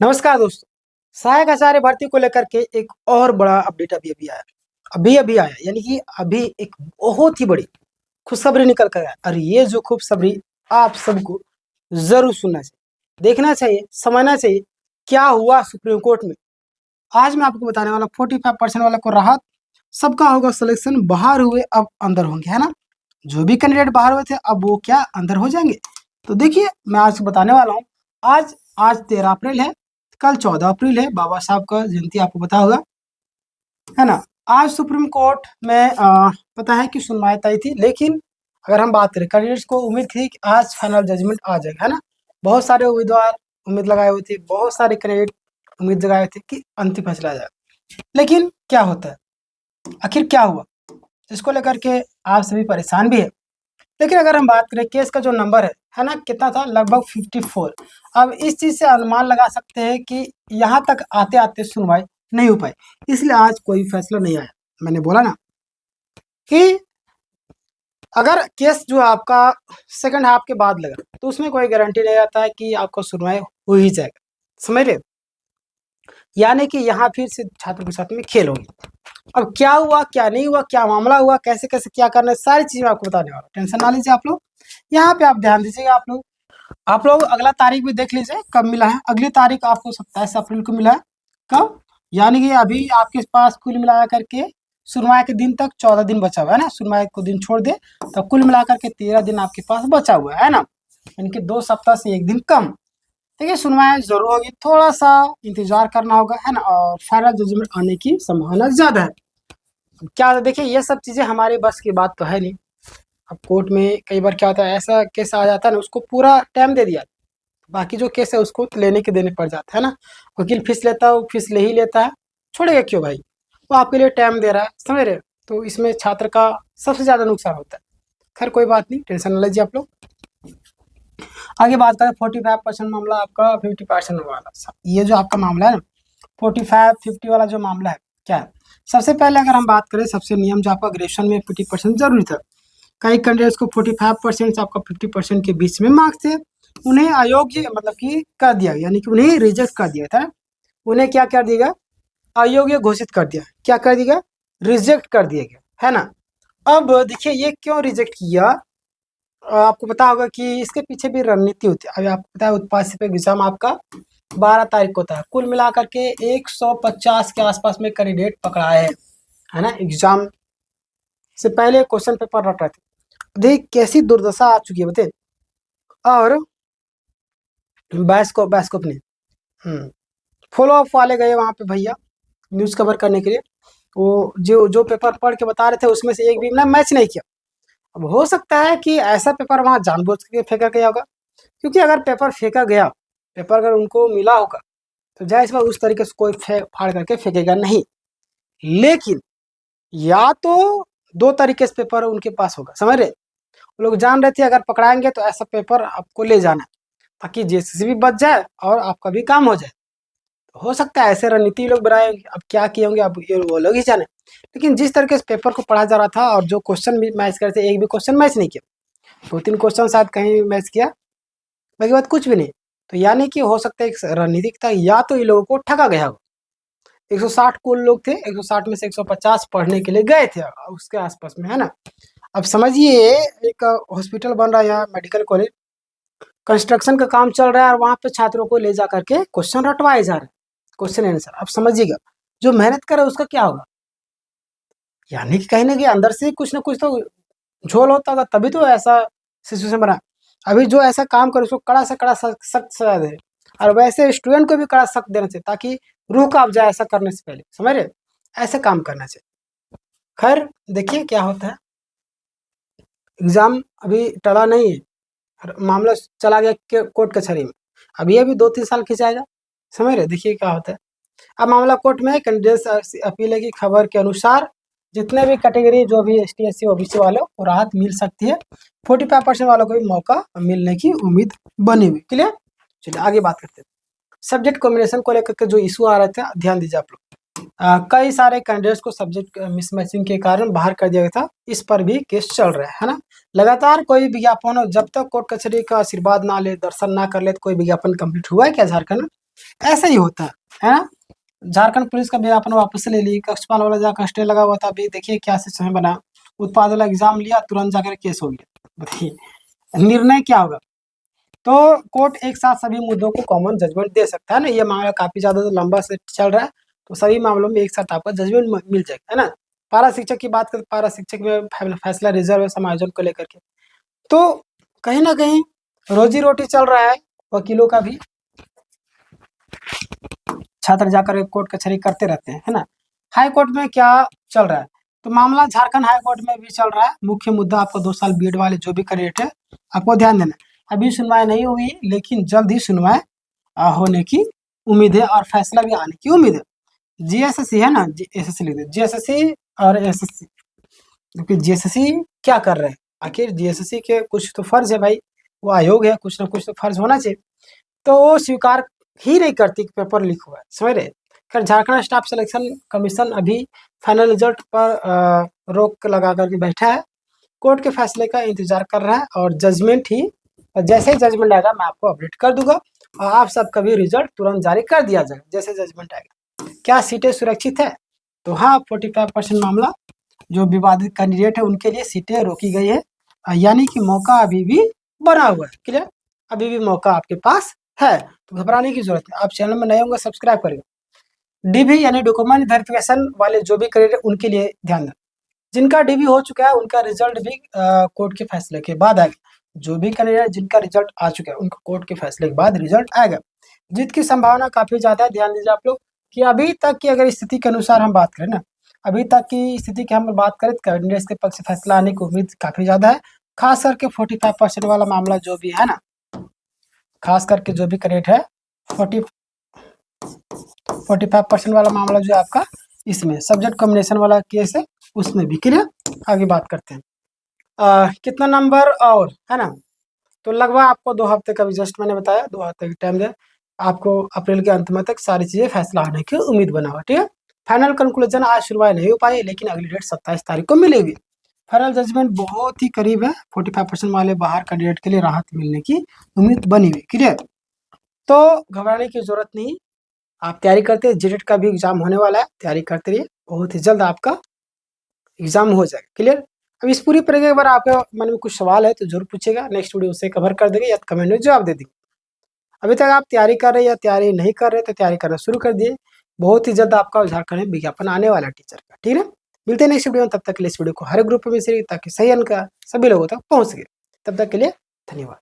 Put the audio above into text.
नमस्कार दोस्तों। सहायक आचार्य भर्ती को लेकर के एक और बड़ा अपडेट अभी अभी आया यानी कि अभी एक बहुत ही बड़ी खुशखबरी निकल कर आया और ये जो खुशखबरी आप सबको जरूर सुनना चाहिए, देखना चाहिए, समझना चाहिए क्या हुआ सुप्रीम कोर्ट में। आज मैं आपको बताने वाला 45% वाला को राहत, सबका होगा सिलेक्शन, बाहर हुए अब अंदर होंगे, है ना। जो भी कैंडिडेट बाहर हुए थे अब वो क्या अंदर हो जाएंगे। तो देखिए मैं आज बताने वाला हूँ। आज आज 13 अप्रैल है, कल 14 अप्रैल है, बाबा साहब का जयंती आपको पता होगा, है ना। आज सुप्रीम कोर्ट में पता है कि सुनवाई तय थी, लेकिन अगर हम बात करें कैंडिडेट्स को उम्मीद थी कि आज फाइनल जजमेंट आ जाएगा, है ना। बहुत सारे उम्मीदवार उम्मीद लगाए हुए थे, बहुत सारे कैंडिडेट उम्मीद जगाए हुए थे कि अंतिम फैसला आ जाएगा। लेकिन क्या होता है, आखिर क्या हुआ, इसको लेकर के आप सभी परेशान भी है। लेकिन अगर हम बात करें केस का जो नंबर है ना, कितना था, लगभग 54। अब इस चीज से अनुमान लगा सकते हैं कि यहाँ तक आते आते सुनवाई नहीं हो पाई, इसलिए आज कोई फैसला नहीं आया। मैंने बोला ना कि अगर केस जो आपका सेकंड हाफ के बाद लगा तो उसमें कोई गारंटी नहीं रहता है कि आपको सुनवाई हो ही जाएगा, समझ रहे। यानी कि यहाँ फिर से छात्रों के साथ में खेल होगी। अब क्या हुआ, क्या नहीं हुआ, क्या मामला हुआ, कैसे कैसे क्या करना है, सारी चीजें आपको बताने वाला हूं। टेंशन ना लीजिए आप लोग, यहाँ पे आप ध्यान दीजिएगा। आप लोग अगला तारीख भी देख लीजिए कब मिला है। अगली तारीख आपको 27 अप्रैल को मिला है। कब, यानी कि अभी आपके पास कुल मिला करके सुनवाई के दिन तक 14 दिन बचा हुआ है ना। सुनवाई को दिन छोड़ दे तो कुल मिलाकर के 13 दिन आपके पास बचा हुआ है ना, यानी कि 2 सप्ताह से एक दिन कम। देखिए सुनवाई जरूर होगी, थोड़ा सा इंतजार करना होगा, है ना, और फाइनल जजमेंट आने की संभावना ज्यादा है। क्या देखिए ये सब चीजें हमारे बस की बात तो है नहीं। अब कोर्ट में कई बार क्या होता है, ऐसा केस आ जाता है ना, उसको पूरा टाइम दे दिया, बाकी जो केस है उसको लेने के देने पड़ जाते हैं ना। वकील फीस लेता है, वो फीस ले ही लेता है, छोड़ेगा क्यों भाई, वो आपके लिए टाइम दे रहा है, समझ रहे हो? तो इसमें छात्र का सबसे ज्यादा नुकसान होता है। खैर कोई बात नहीं, टेंशन न लीजिए आप लोग। आगे बात करें 45% मामला आपका 50% वाला, ये जो आपका मामला है ना 45-50 वाला जो मामला है, क्या है, सबसे पहले अगर हम बात करें, सबसे नियम जो आपका ग्रेजुएशन में 50% जरूरी था। कई कैंडिडेट्स को 45% से आपका 50% के बीच में मार्क्स थे, उन्हें अयोग्य मतलब कि कर दिया, यानी कि उन्हें रिजेक्ट कर दिया था। उन्हें क्या कर दिया गया, अयोग्य घोषित कर दिया। क्या कर दिया, रिजेक्ट कर दिया गया, है ना। अब देखिए ये क्यों रिजेक्ट किया, आपको पता होगा कि इसके पीछे भी रणनीति होती है। अभी आपको पता है उत्पाद से एग्जाम आपका 12 तारीख को होता है। कुल मिलाकर के 150 के आसपास में कैंडिडेट पकड़ाए हैं, है ना। एग्जाम से पहले क्वेश्चन पेपर रट रहे थे, देख कैसी दुर्दशा आ चुकी है बते। और बैस्कोप ने फॉलो अप वाले गए वहाँ पे भैया न्यूज़ कवर करने के लिए। वो जो जो पेपर पढ़ के बता रहे थे उसमें से एक भी ना मैच नहीं किया। अब हो सकता है कि ऐसा पेपर वहाँ जानबूझ के फेंका गया होगा, क्योंकि अगर पेपर फेंका गया, पेपर अगर उनको मिला होगा तो जाहिर बात उस तरीके से कोई फाड़ करके फेंकेगा नहीं। लेकिन या तो 2 तरीके से पेपर उनके पास होगा, समझ रहे। वो लोग जान रहे थे अगर पकड़ाएंगे तो ऐसा पेपर आपको ले जाना है, ताकि जेसीसी भी बच जाए और आपका भी काम हो जाए। हो सकता है ऐसे रणनीति लोग बनाए, अब क्या किए होंगे अब ये वो लोग ही जाने। लेकिन जिस तरीके से पेपर को पढ़ा जा रहा था और जो क्वेश्चन भी मैच कर रहे थे, एक भी क्वेश्चन मैच नहीं किया। 2-3 क्वेश्चन शायद कहीं मैच किया, बाकी बात कुछ भी नहीं। तो यानी कि हो सकता है एक रणनीतिक था, या तो ये लोगों को ठगा गया हो। 160 कुल लोग थे, 160 में से 150 पढ़ने के लिए गए थे उसके आसपास में, है ना। अब समझिए एक हॉस्पिटल बन रहा है यहाँ, मेडिकल कॉलेज, कंस्ट्रक्शन का काम चल रहा है और वहाँ पे छात्रों को ले जा करके क्वेश्चन रटवाए जा रहे हैं, क्वेश्चन आंसर। अब समझिएगा जो मेहनत करे उसका क्या होगा, यानी कि कहीं ना कहीं अंदर से कुछ ना कुछ तो झोल होता होगा, तभी तो ऐसा सिचुएशन बना। अभी जो ऐसा काम करे उसको कड़ा से कड़ा सख्त सजा दे, और वैसे स्टूडेंट को भी कड़ा सख्त देना चाहिए, ताकि रूह कांप जाए ऐसा करने से पहले, समझ रहे। ऐसे काम करना चाहिए। खैर देखिए क्या होता है, एग्जाम अभी टला नहीं है, मामला चला गया कोर्ट कचहरी में, अब ये भी 2-3 साल खिंचाएगा, समझ रहे। देखिए क्या होता है। अब मामला कोर्ट में है, कैंडिडेट अपील है की खबर के अनुसार जितने भी कैटेगरी जो भी ST SC OBC वालों को राहत मिल सकती है, 45% वालों को भी मौका मिलने की उम्मीद बनी हुई। क्लियर, चलिए आगे बात करते हैं। सब्जेक्ट कॉम्बिनेशन को लेकर के जो इशू आ रहे थे, ध्यान दीजिए आप लोग। कई सारे कैंडिडेट्स को सब्जेक्ट मिसमैचिंग के कारण बाहर कर दिया गया था, इस पर भी केस चल रहा है ना। लगातार कोई विज्ञापन, जब तक कोर्ट कचहरी का आशीर्वाद ना ले, दर्शन ना कर ले, तो कोई विज्ञापन कंप्लीट हुआ है क्या झारखंड में? ऐसा ही होता है ना। झारखंड पुलिस का विज्ञापन वापस ले ली, कक्षपाल वाला जहाँ कस्टडी लगा हुआ था, अभी देखिए क्या सिस्टम बना। उत्पाद वाला एग्जाम लिया, तुरंत जाकर केस हो गया। बताइए निर्णय क्या होगा। तो कोर्ट एक साथ सभी मुद्दों को कॉमन जजमेंट दे सकता है ना। ये मामला काफी ज्यादा तो लंबा से चल रहा है, तो सभी मामलों में एक साथ आपको जजमेंट मिल जाएगा, है ना। पारा शिक्षक की बात करें, पारा शिक्षक में फैसला रिजर्व समायोजन को लेकर के, तो कहीं ना कहीं रोजी रोटी चल रहा है वकीलों का भी। छात्र जाकर कोर्ट कचहरी करते रहते हैं, है ना। हाई कोर्ट में क्या चल रहा है, तो मामला झारखंड हाई कोर्ट में भी चल रहा है। मुख्य मुद्दा आपको 2 साल बीएड वाले जो भी कैंडिडेट है, आपको ध्यान देना है। अभी सुनवाई नहीं हुई, लेकिन जल्द ही सुनवाई होने की उम्मीद है और फैसला भी आने की उम्मीद है। जीएसएससी है ना, जीएसएससी लिख दे, जीएसएससी और एसएससी। क्योंकि जीएसएससी क्या कर रहे हैं, आखिर जीएसएससी के कुछ तो फर्ज है भाई, वो आयोग है, कुछ ना कुछ तो फर्ज होना चाहिए। तो वो स्वीकार ही नहीं करती कि पेपर लीक हुआ है, समझ रहे। खैर झारखंड स्टाफ सिलेक्शन कमीशन अभी फाइनल रिजल्ट पर रोक लगा करके बैठा है, कोर्ट के फैसले का इंतजार कर रहा है और जजमेंट ही, और जैसे ही जजमेंट आएगा मैं आपको अपडेट कर दूंगा और आप सबका भी रिजल्ट तुरंत जारी कर दिया जाएगा जैसे जजमेंट आएगा। क्या सीटें सुरक्षित है, तो हाँ 45% मामला जो विवादित कैंडिडेट है उनके लिए सीटें रोकी गई है, यानी कि मौका अभी भी बना हुआ है। क्लियर, अभी भी मौका आपके पास है, तो घबराने की जरूरत है। आप चैनल में नए होंगे सब्सक्राइब करेंगे। डीबी यानी डॉक्यूमेंट वेरिफिकेशन वाले जो भी कैंडिडेट उनके लिए ध्यान दें। जिनका डीबी हो चुका है उनका रिजल्ट भी कोर्ट के फैसले के बाद आएगा। जो भी कैंडिडेट जिनका रिजल्ट आ चुका है उनका कोर्ट के फैसले के बाद रिजल्ट आएगा। जीत की संभावना काफी ज्यादा है। ध्यान दीजिए आप लोग कि अभी तक की अगर स्थिति के अनुसार हम बात करें ना, अभी तक की स्थिति की हम बात करें तो कैंडिडेट्स के पक्ष से फैसला आने की उम्मीद काफी ज्यादा है। खास करके 45% वाला मामला जो भी है ना, खास करके जो भी कैंडिडेट है 45% वाला मामला जो है आपका, इसमें सब्जेक्ट कॉम्बिनेशन वाला केस है, उसमें भी। क्लियर, आगे बात करते हैं। कितना नंबर और है ना, तो लगभग आपको 2 हफ्ते का भी जस्ट मैंने बताया, 2 हफ्ते का टाइम दे आपको। अप्रैल के अंत में तक सारी चीजें फैसला आने की उम्मीद बना हुआ, ठीक है। फाइनल कंक्लूजन आज शुरुआत नहीं हो पाई, लेकिन अगली डेट 27 तारीख को मिलेगी। फाइनल जजमेंट बहुत ही करीब है। 45% वाले बाहर कैंडिडेट के लिए राहत मिलने की उम्मीद बनी हुई। क्लियर, तो घबराने की जरूरत नहीं, आप तैयारी करते हैं। जेटेट का भी एग्जाम होने वाला है, तैयारी करते रहिए, बहुत ही जल्द आपका एग्जाम हो जाएगा। क्लियर, अब इस पूरी प्रक्रिया के बारे में आपके मन में कुछ सवाल है तो जरूर पूछेगा, नेक्स्ट वीडियो उसे कवर कर देंगे या कमेंट में जवाब दे देंगे। अभी तक आप तैयारी कर रहे हैं या तैयारी नहीं कर रहे तो तैयारी करना शुरू कर दिए, बहुत ही जल्द आपका झारखंड में विज्ञापन आने वाला है टीचर का, ठीक है। मिलते हैं नेक्स्ट वीडियो में, तब तक के लिए इस वीडियो को हर ग्रुप में शेयर ताकि सही अंक सभी लोगों तक पहुंच सके। तब तक के लिए धन्यवाद।